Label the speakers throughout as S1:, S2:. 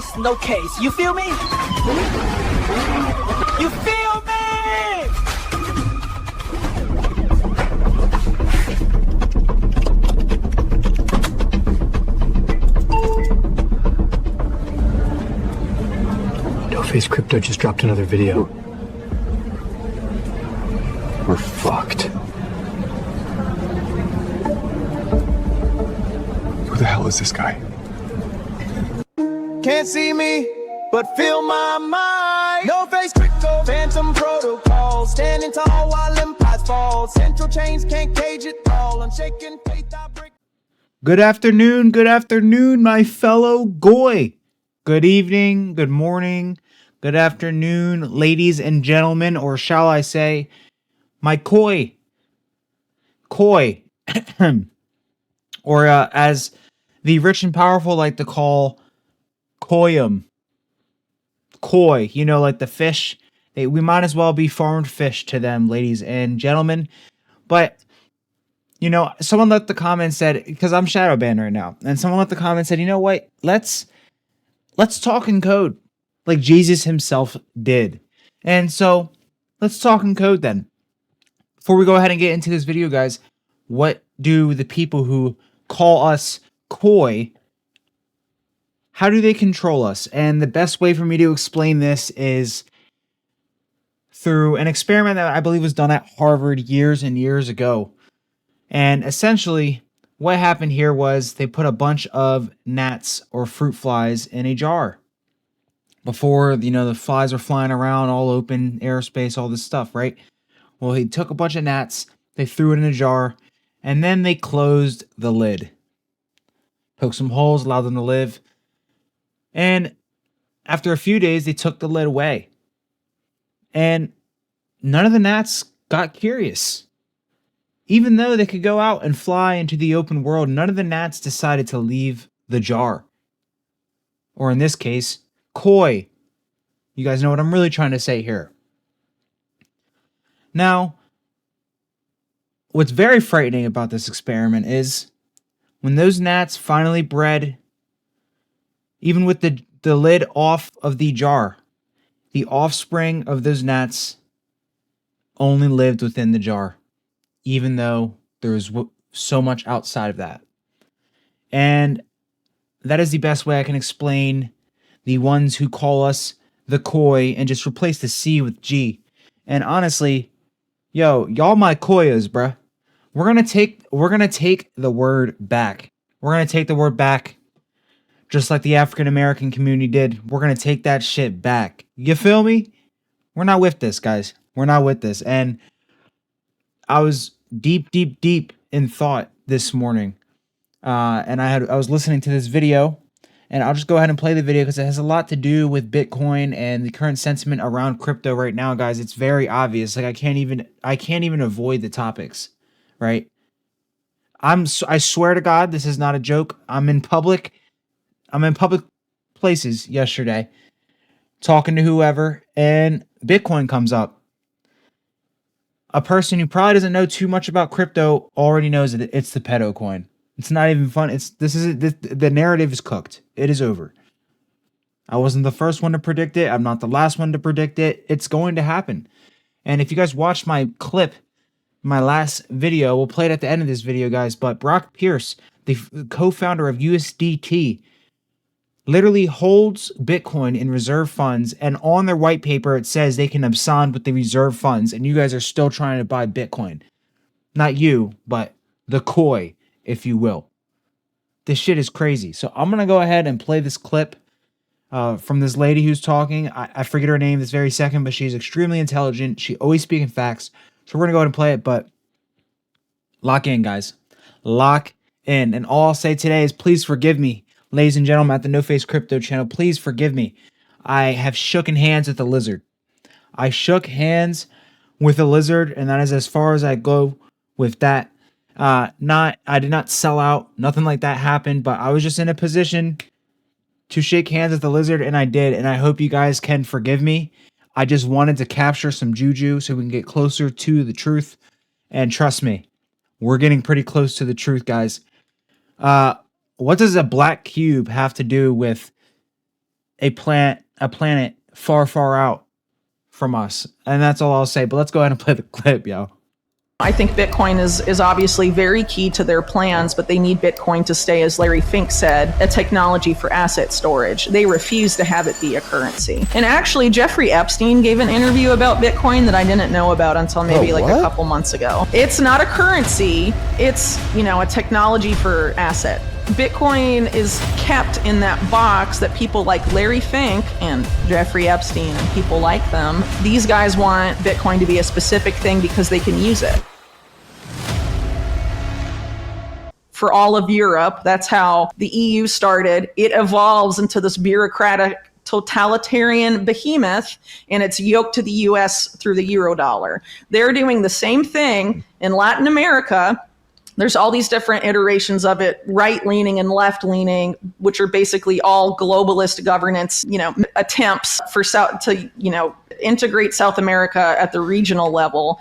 S1: face, no case. You feel me? You feel me?
S2: No Face Crypto just dropped another video. We're fucked. Who the hell is this guy?
S3: Can't see me, but feel my mind. No Face Crypto, phantom protocol. Standing tall while empires fall. Central chains can't cage it all. Unshaken faith I break.
S4: Good afternoon, my fellow goy. Good evening, good morning, good afternoon, ladies and gentlemen, or shall I say, my koi, or as the rich and powerful like to call koi, you know, like the fish. We might as well be farmed fish to them, ladies and gentlemen. But, you know, someone left the comment said, because I'm shadow banned right now, and someone left the comment said, you know what, let's talk in code like Jesus himself did. And so let's talk in code then. Before we go ahead and get into this video, guys, what do the people who call us koi, how do they control us? And the best way for me to explain this is through an experiment that I believe was done at Harvard years and years ago. And essentially, what happened here was they put a bunch of gnats or fruit flies in a jar. Before, you know, the flies are flying around, all open airspace, all this stuff, right? Well, he took a bunch of gnats, they threw it in a jar, and then they closed the lid. Poked some holes, allowed them to live. And after a few days, they took the lid away. And none of the gnats got curious. Even though they could go out and fly into the open world, none of the gnats decided to leave the jar. Or in this case, koi. You guys know what I'm really trying to say here. Now, what's very frightening about this experiment is when those gnats finally bred, even with the lid off of the jar, the offspring of those gnats only lived within the jar, even though there was so much outside of that. And that is the best way I can explain the ones who call us the koi and just replace the C with G. And honestly, yo, y'all my koyas, bruh. We're gonna take the word back. We're gonna take the word back, just like the African American community did. We're gonna take that shit back. You feel me? We're not with this, guys. We're not with this. And I was deep in thought this morning, and I was listening to this video. And I'll just go ahead and play the video because it has a lot to do with Bitcoin and the current sentiment around crypto right now, guys. It's very obvious. Like I can't even avoid the topics, right? I swear to God, this is not a joke. I'm in public places yesterday, talking to whoever, and Bitcoin comes up. A person who probably doesn't know too much about crypto already knows that it's the pedo coin. It's not even fun. The narrative is cooked. It is over. I wasn't the first one to predict it. I'm not the last one to predict it. It's going to happen. And if you guys watched my clip, my last video, we'll play it at the end of this video, guys. But Brock Pierce, the co-founder of USDT, literally holds Bitcoin in reserve funds. And on their white paper, it says they can abscond with the reserve funds. And you guys are still trying to buy Bitcoin. Not you, but the koi, if you will. This shit is crazy. So I'm going to go ahead and play this clip from this lady who's talking. I forget her name this very second, but she's extremely intelligent. She always speaking facts. So we're going to go ahead and play it, but lock in, guys. Lock in. And all I'll say today is please forgive me, ladies and gentlemen, at the No Face Crypto channel. Please forgive me. I have shooken hands with a lizard. I shook hands with a lizard, and that is as far as I go with that. I did not sell out, nothing like that happened, but I was just in a position to shake hands with the lizard, and I did, and I hope you guys can forgive me. I just wanted to capture some juju so we can get closer to the truth, and trust me, we're getting pretty close to the truth, guys. What does a black cube have to do with a planet far, far out from us. And that's all I'll say. But let's go ahead and play the clip, yo.
S5: I think Bitcoin is obviously very key to their plans, but they need Bitcoin to stay, as Larry Fink said, a technology for asset storage. They refuse to have it be a currency. And actually, Jeffrey Epstein gave an interview about Bitcoin that I didn't know about until maybe a couple months ago. It's not a currency. It's, a technology for asset. Bitcoin is kept in that box that people like Larry Fink and Jeffrey Epstein and people like them, these guys want Bitcoin to be a specific thing because they can use it. For all of Europe, that's how the EU started. It evolves into this bureaucratic totalitarian behemoth, and it's yoked to the US through the Eurodollar. They're doing the same thing in Latin America. There's all these different iterations of it, right-leaning and left-leaning, which are basically all globalist governance, attempts for to integrate South America at the regional level.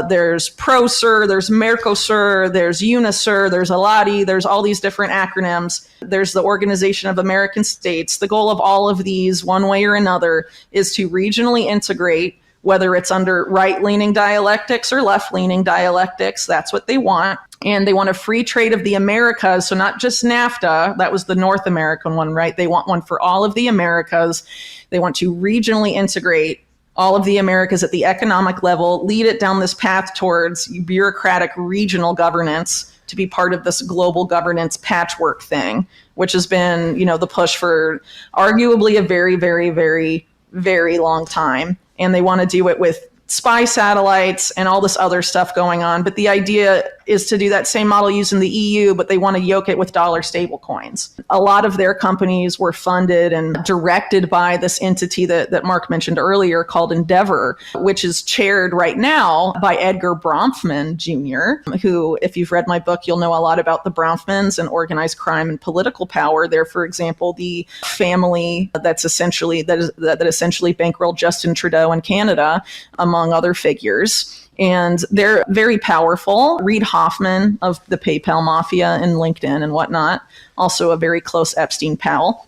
S5: There's PROSUR, there's Mercosur, there's UNISUR, there's ALADI, there's all these different acronyms. There's the Organization of American States. The goal of all of these, one way or another, is to regionally integrate, whether it's under right-leaning dialectics or left-leaning dialectics. That's what they want. And they want a free trade of the Americas, so not just NAFTA. That was the North American one, right? They want one for all of the Americas. They want to regionally integrate all of the Americas at the economic level, lead it down this path towards bureaucratic regional governance to be part of this global governance patchwork thing, which has been, the push for arguably a very, very, very, very long time. And they want to do it with spy satellites and all this other stuff going on. But the idea is to do that same model using the EU, but they want to yoke it with dollar stable coins. A lot of their companies were funded and directed by this entity that Mark mentioned earlier called Endeavor, which is chaired right now by Edgar Bronfman Jr., who, if you've read my book, you'll know a lot about the Bronfmans and organized crime and political power. They're, for example, the family that essentially bankrolled Justin Trudeau in Canada, among other figures. And they're very powerful. Reid Hoffman of the PayPal Mafia and LinkedIn and whatnot, also a very close Epstein pal,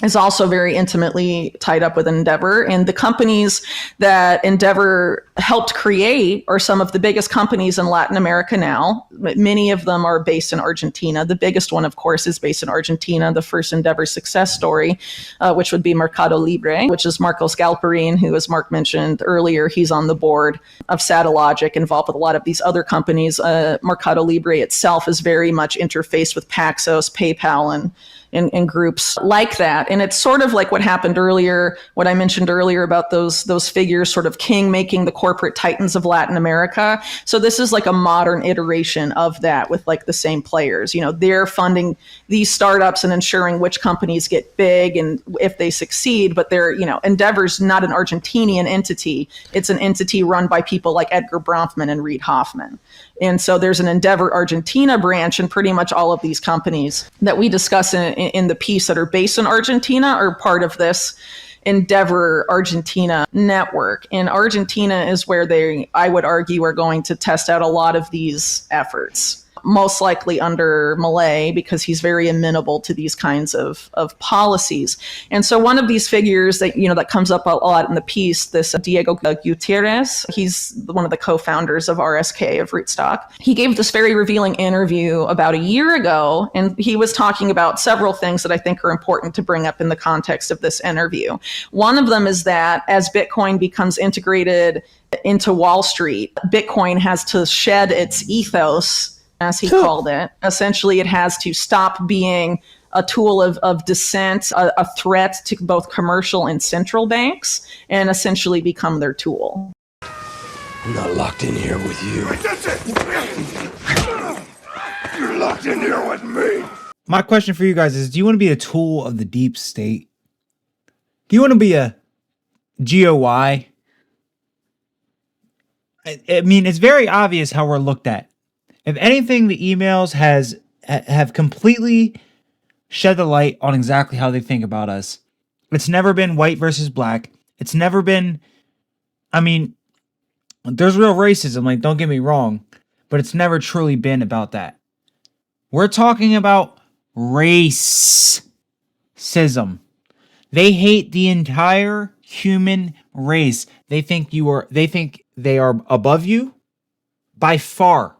S5: is also very intimately tied up with Endeavor. And the companies that Endeavor helped create are some of the biggest companies in Latin America now. Many of them are based in Argentina. The biggest one, of course, is based in Argentina. The first Endeavor success story, which would be Mercado Libre, which is Marcos Galperin, who, as Mark mentioned earlier, he's on the board of Satellogic, involved with a lot of these other companies. Mercado Libre itself is very much interfaced with Paxos, PayPal, and groups like that. And it's sort of like what happened earlier, what I mentioned earlier about those figures sort of king making the corporate titans of Latin America. So this is like a modern iteration of that with like the same players. They're funding these startups and ensuring which companies get big and if they succeed, but they're, Endeavor's not an Argentinian entity. It's an entity run by people like Edgar Bronfman and Reid Hoffman. And so there's an Endeavor Argentina branch, and pretty much all of these companies that we discuss in the piece that are based in Argentina are part of this Endeavor Argentina network. And Argentina is where I would argue, are going to test out a lot of these efforts. Most likely under Milei, because he's very amenable to these kinds of policies. And so one of these figures that, that comes up a lot in the piece, this Diego Gutierrez, he's one of the co-founders of RSK, of Rootstock. He gave this very revealing interview about a year ago, and he was talking about several things that I think are important to bring up in the context of this interview. One of them is that as Bitcoin becomes integrated into Wall Street, Bitcoin has to shed its ethos, as he called it. Essentially, it has to stop being a tool of dissent, a threat to both commercial and central banks, and essentially become their tool.
S6: I'm not locked in here with you. You're locked in here with me.
S4: My question for you guys is, do you want to be a tool of the deep state? Do you want to be a GOI? I mean, it's very obvious how we're looked at. If anything, the emails have completely shed the light on exactly how they think about us. It's never been white versus black. It's never been, there's real racism, like, don't get me wrong, but it's never truly been about that. We're talking about racism. They hate the entire human race. They think they are above you by far.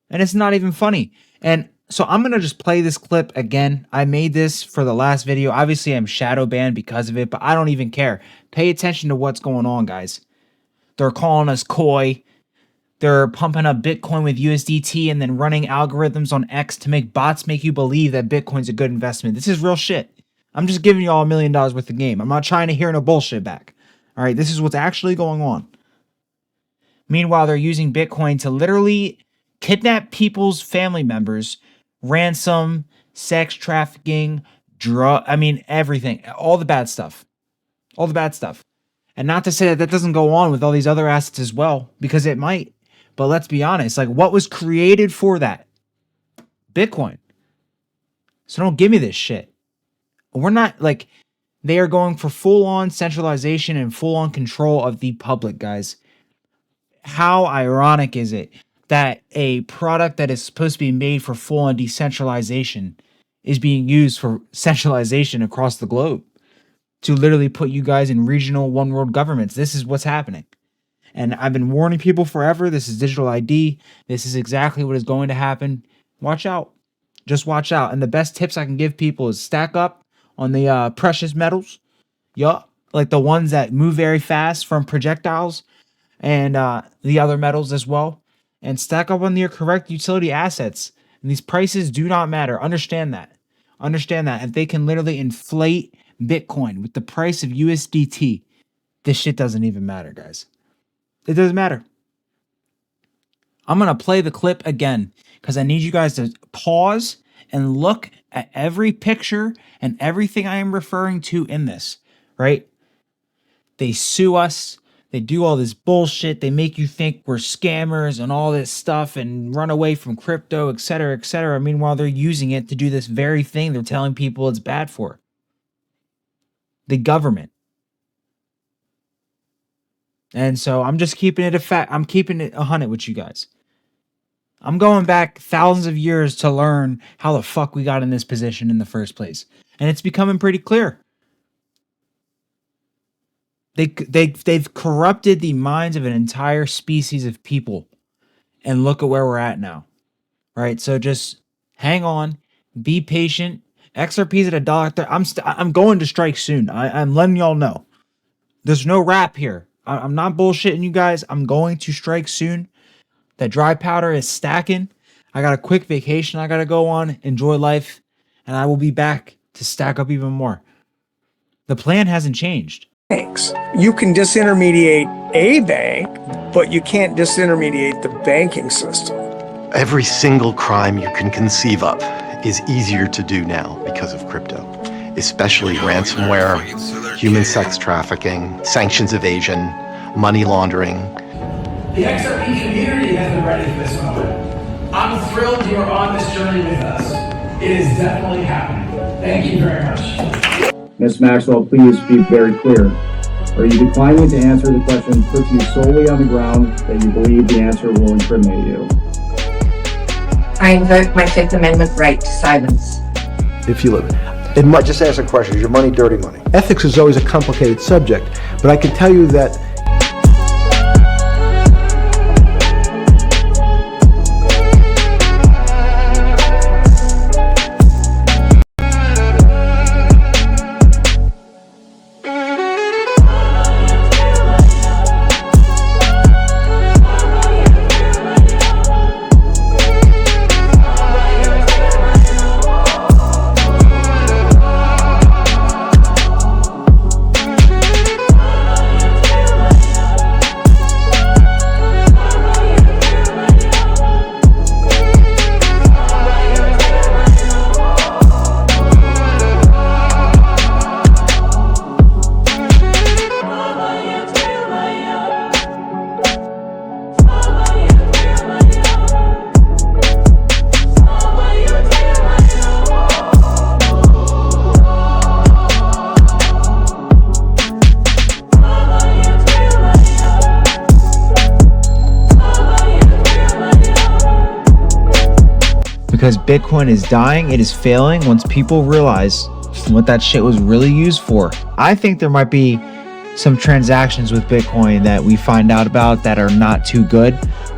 S4: And it's not even funny. And so I'm going to just play this clip again. I made this for the last video. Obviously, I'm shadow banned because of it, but I don't even care. Pay attention to what's going on, guys. They're calling us coy. They're pumping up Bitcoin with USDT and then running algorithms on X to make bots make you believe that Bitcoin's a good investment. This is real shit. I'm just giving you all $1 million worth of game. I'm not trying to hear no bullshit back. All right, this is what's actually going on. Meanwhile, they're using Bitcoin to literally kidnap people's family members, ransom, sex trafficking, everything. All the bad stuff. All the bad stuff. And not to say that that doesn't go on with all these other assets as well, because it might. But let's be honest, like, what was created for that? Bitcoin. So don't give me this shit. We're not, like, they are going for full-on centralization and full-on control of the public, guys. How ironic is it that a product that is supposed to be made for full-on decentralization is being used for centralization across the globe to literally put you guys in regional one-world governments? This is what's happening. And I've been warning people forever. This is digital ID. This is exactly what is going to happen. Watch out. Just watch out. And the best tips I can give people is stack up on the precious metals. Yup. Like the ones that move very fast from projectiles and the other metals as well. And stack up on your correct utility assets. And these prices do not matter. Understand that. Understand that. If they can literally inflate Bitcoin with the price of USDT, this shit doesn't even matter, guys. It doesn't matter. I'm going to play the clip again because I need you guys to pause and look at every picture and everything I am referring to in this, right? They sue us. They do all this bullshit. They make you think we're scammers and all this stuff and run away from crypto, et cetera, et cetera. Meanwhile, they're using it to do this very thing they're telling people it's bad for. The government. And so I'm just keeping it I'm keeping it 100 with you guys. I'm going back thousands of years to learn how the fuck we got in this position in the first place. And it's becoming pretty clear. They've corrupted the minds of an entire species of people. And look at where we're at now. Right? So just hang on. Be patient. XRP's at $1. I'm going to strike soon. I'm letting y'all know. There's no wrap here. I'm not bullshitting you guys. I'm going to strike soon. That dry powder is stacking. I got a quick vacation I got to go on. Enjoy life. And I will be back to stack up even more. The plan hasn't changed.
S7: Banks. You can disintermediate a bank, but you can't disintermediate the banking system.
S8: Every single crime you can conceive of is easier to do now because of crypto, especially ransomware, human sex trafficking, sanctions evasion, money laundering.
S9: The XRP community has been ready for this moment. I'm thrilled you are on this journey with us. It is definitely happening. Thank you very much.
S10: Ms. Maxwell, please be very clear. Are you declining to answer the question puts you solely on the ground that you believe the answer will incriminate you?
S11: I invoke my Fifth Amendment right to silence.
S12: If you live it might just ask a question, is your money dirty money? Ethics is always a complicated subject, but I can tell you that
S4: because Bitcoin is dying, it is failing once people realize and what that shit was really used for. I think there might be some transactions with Bitcoin that we find out about that are not too good,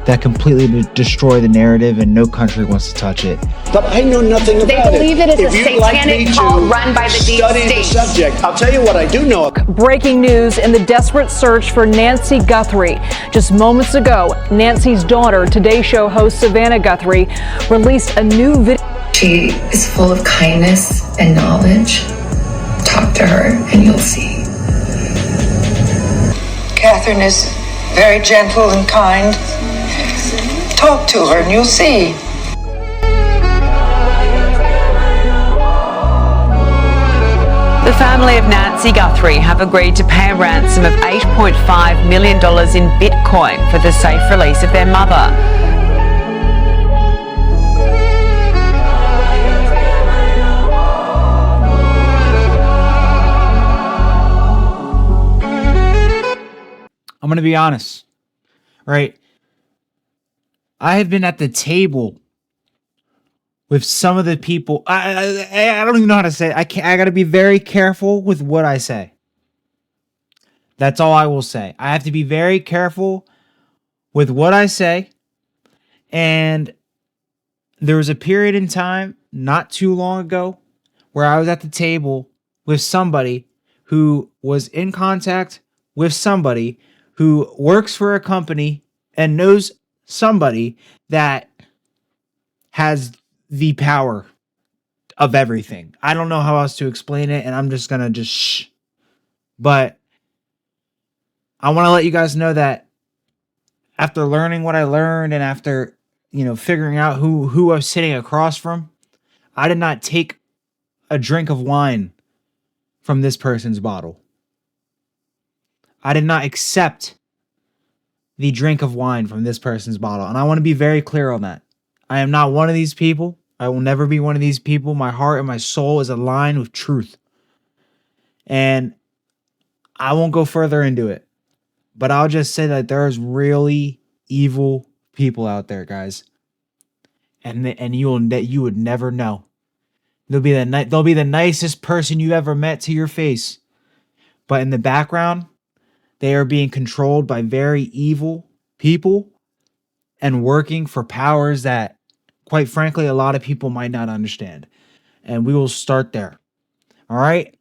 S4: that completely destroy the narrative, and no country wants to touch it.
S13: But I know nothing about it.
S14: They believe it is
S13: If
S14: a
S13: you'd like
S14: satanic
S13: me to
S14: cult run by the deep
S13: study the
S14: state.
S13: subject, I'll tell you what I do know.
S15: Breaking news in the desperate search for Nancy Guthrie. Just moments ago, Nancy's daughter, Today Show host Savannah Guthrie, released a new video.
S11: She is full of kindness and knowledge. Talk to her and you'll see.
S16: Catherine is very gentle and kind. Talk to her and you'll see.
S17: The family of Nancy Guthrie have agreed to pay a ransom of $8.5 million in Bitcoin for the safe release of their mother.
S4: I'm going to be honest, right? I have been at the table with some of the people. I don't even know how to say it. I got to be very careful with what I say. That's all I will say. I have to be very careful with what I say. And there was a period in time not too long ago where I was at the table with somebody who was in contact with somebody who works for a company and knows somebody that has the power of everything. I don't know how else to explain it, and I'm just gonna shh. But I want to let you guys know that after learning what I learned and after, figuring out who I was sitting across from, I did not take a drink of wine from this person's bottle. I did not accept the drink of wine from this person's bottle. And I want to be very clear on that. I am not one of these people. I will never be one of these people. My heart and my soul is aligned with truth. And I won't go further into it. But I'll just say that there's really evil people out there, guys. And you would never know. They'll be the nicest person you ever met to your face. But in the background, they are being controlled by very evil people and working for powers that, quite frankly, a lot of people might not understand. And we will start there. All right?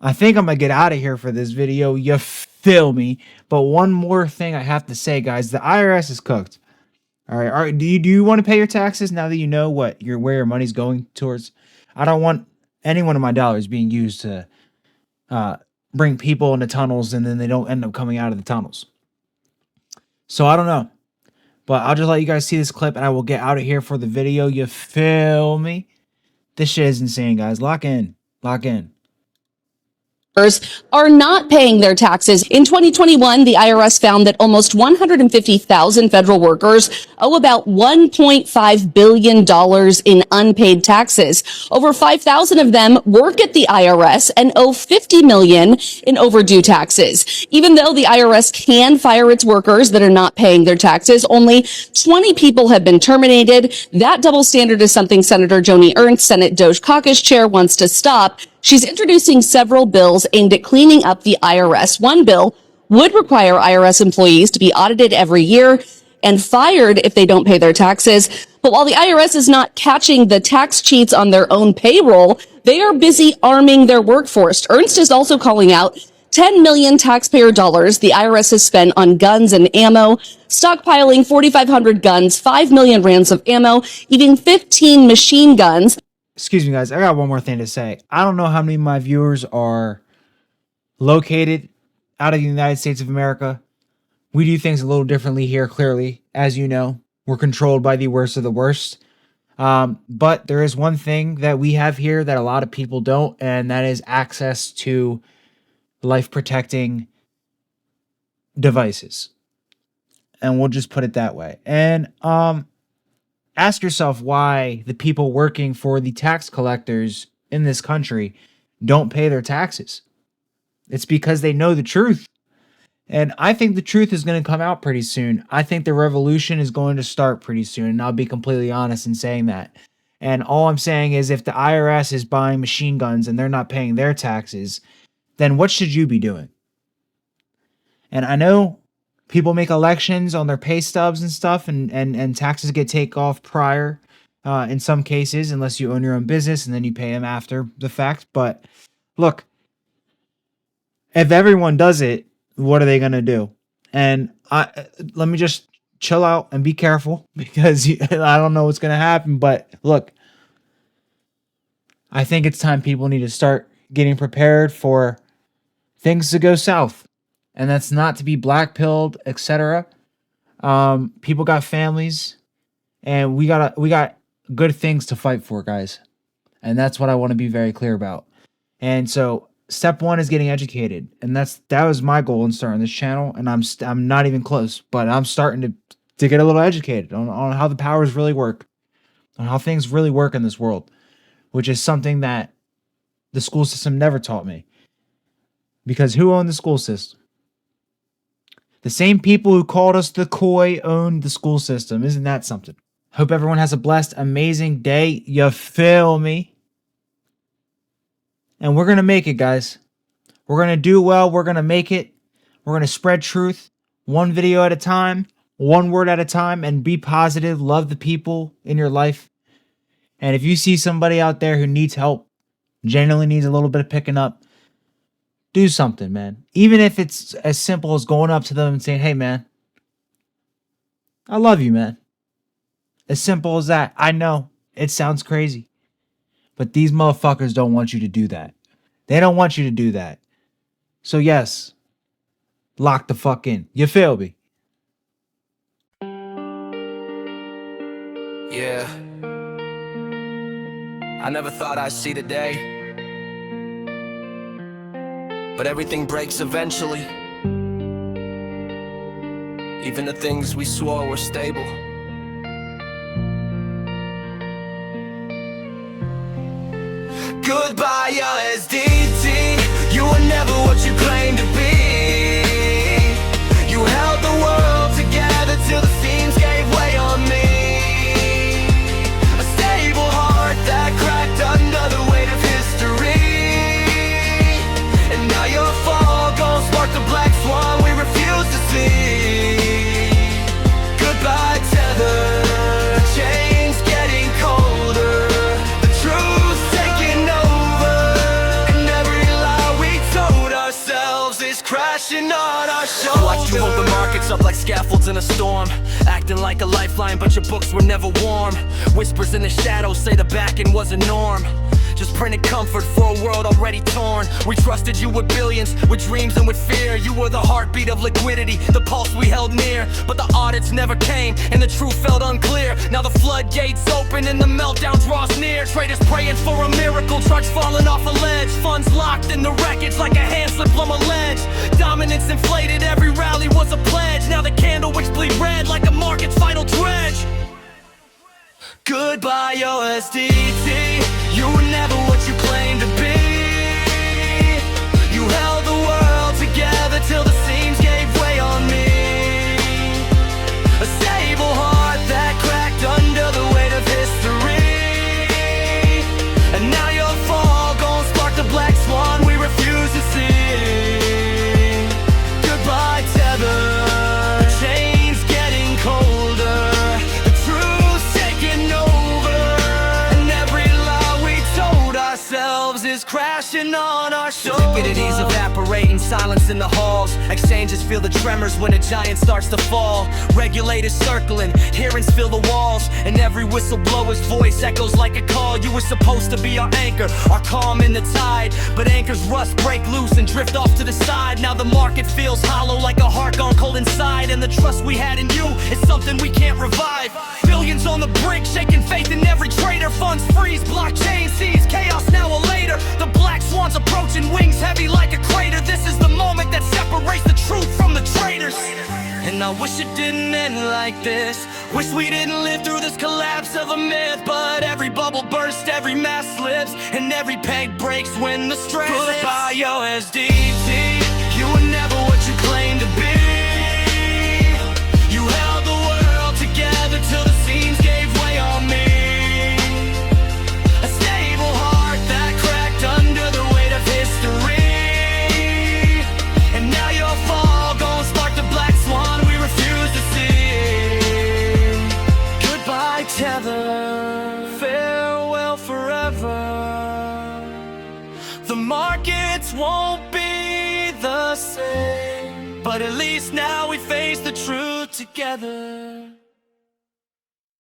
S4: I think I'm going to get out of here for this video. You feel me? But one more thing I have to say, guys. The IRS is cooked. All right. Do you want to pay your taxes now that you know where your money's going towards? I don't want any one of my dollars being used to bring people into tunnels and then they don't end up coming out of the tunnels. So I don't know. But I'll just let you guys see this clip and I will get out of here for the video. You feel me? This shit is insane, guys. Lock in. Lock in.
S18: Are not paying their taxes. In 2021, the IRS found that almost 150,000 federal workers owe about $1.5 billion in unpaid taxes. Over 5,000 of them work at the IRS and owe $50 million in overdue taxes. Even though the IRS can fire its workers that are not paying their taxes, only 20 people have been terminated. That double standard is something Senator Joni Ernst, Senate Doge Caucus chair, wants to stop. She's introducing several bills aimed at cleaning up the IRS. One bill would require IRS employees to be audited every year and fired if they don't pay their taxes. But while the IRS is not catching the tax cheats on their own payroll, they are busy arming their workforce. Ernst is also calling out 10 million taxpayer dollars the IRS has spent on guns and ammo, stockpiling 4,500 guns, 5 million rounds of ammo, even 15 machine guns.
S4: Excuse me, guys. I got one more thing to say. I don't know how many of my viewers are located out of the United States of America. We do things a little differently here, clearly. As you know, we're controlled by the worst of the worst. But there is one thing that we have here that a lot of people don't, and that is access to life-protecting devices. And we'll just put it that way. And ask yourself why the people working for the tax collectors in this country don't pay their taxes. It's because they know the truth. And I think the truth is going to come out pretty soon. I think the revolution is going to start pretty soon. And I'll be completely honest in saying that. And all I'm saying is if the IRS is buying machine guns and they're not paying their taxes, then what should you be doing? And I know people make elections on their pay stubs and stuff, and taxes get taken off prior in some cases, unless you own your own business and then you pay them after the fact. But look, if everyone does it, what are they going to do? And let me just chill out and be careful, because I don't know what's going to happen. But look, I think it's time people need to start getting prepared for things to go south. And that's not to be black-pilled, etc. People got families, and we got good things to fight for, guys. And that's what I want to be very clear about. And so step one is getting educated, and that was my goal in starting this channel. And I'm not even close, but I'm starting to get a little educated on how the powers really work, on how things really work in this world, which is something that the school system never taught me. Because who owned the school system? The same people who called us the Koi owned the school system. Isn't that something? Hope everyone has a blessed, amazing day. You feel me? And we're going to make it, guys. We're going to do well. We're going to make it. We're going to spread truth one video at a time, one word at a time, and be positive. Love the people in your life. And if you see somebody out there who needs help, genuinely needs a little bit of picking up, do something, man. Even if it's as simple as going up to them and saying, hey, man, I love you, man. As simple as that. I know it sounds crazy, but these motherfuckers don't want you to do that. They don't want you to do that. So yes, lock the fuck in. You feel me?
S3: Yeah. I never thought I'd see the day, but everything breaks eventually. Even the things we swore were stable. Goodbye, USDT. You were never what you claimed to be. You held the world together till the seams gave way on me. A stable heart that cracked under the weight of history. And now your fall gon' spark the black swan we refuse to see. Goodbye, Tether. Chains getting colder. The truth's taking over. And every lie we told ourselves is crashing on our shoulders. Watch you hold the markets up like scaffolds in a storm, acting like a lifeline, but your books were never warm. Whispers in the shadows say the backing was a norm. Just printed comfort for a world already torn. We trusted you with billions, with dreams and with fear. You were the heartbeat of liquidity, the pulse we held near. But the audits never came, and the truth felt unclear. Now the floodgates open and the meltdown draws near. Traders praying for a miracle, trucks falling off a ledge. Funds locked in the wreckage like a hand slip from a ledge. Dominance inflated, every rally was a pledge. Now the candle wicks bleed red like a market's final dredge. Goodbye, USDT. You were never what you claimed to be. You held the world together till the seams gave way on me. A stable heart that cracked under the weight of history. And now your fall gon' spark the black swan we refuse to see. Goodbye, Tether. Chains getting colder. The truth's taking over. And every lie we told ourselves is crashing on our shoulders. Liquidity's evaporating, silence in the halls. Exchanges feel the tremors when a giant starts to fall. Regulators circling, hearings fill the walls. And every whistleblower's voice echoes like a call. You were supposed to be our anchor, our calm in the tide. But anchors rust, break loose, and drift off to the side. Now the market feels hollow like a heart gone cold inside. And the trust we had in you is something we can't revive. Billions on the brink, shaking faith in every trader. Funds freeze, blockchain sees chaos now or later. The black swan's approaching, wings heavy like a crater. This is the moment that separates the truth from the traitors. And I wish it didn't end like this. Wish we didn't live through this collapse of a myth. But every bubble bursts, every mass slips, and every peg breaks when the stress hits. Goodbye, USDT. You were never what you claimed to be. You held the world together till the seams gave way on me. The markets won't be the same, but at least now we face the truth together.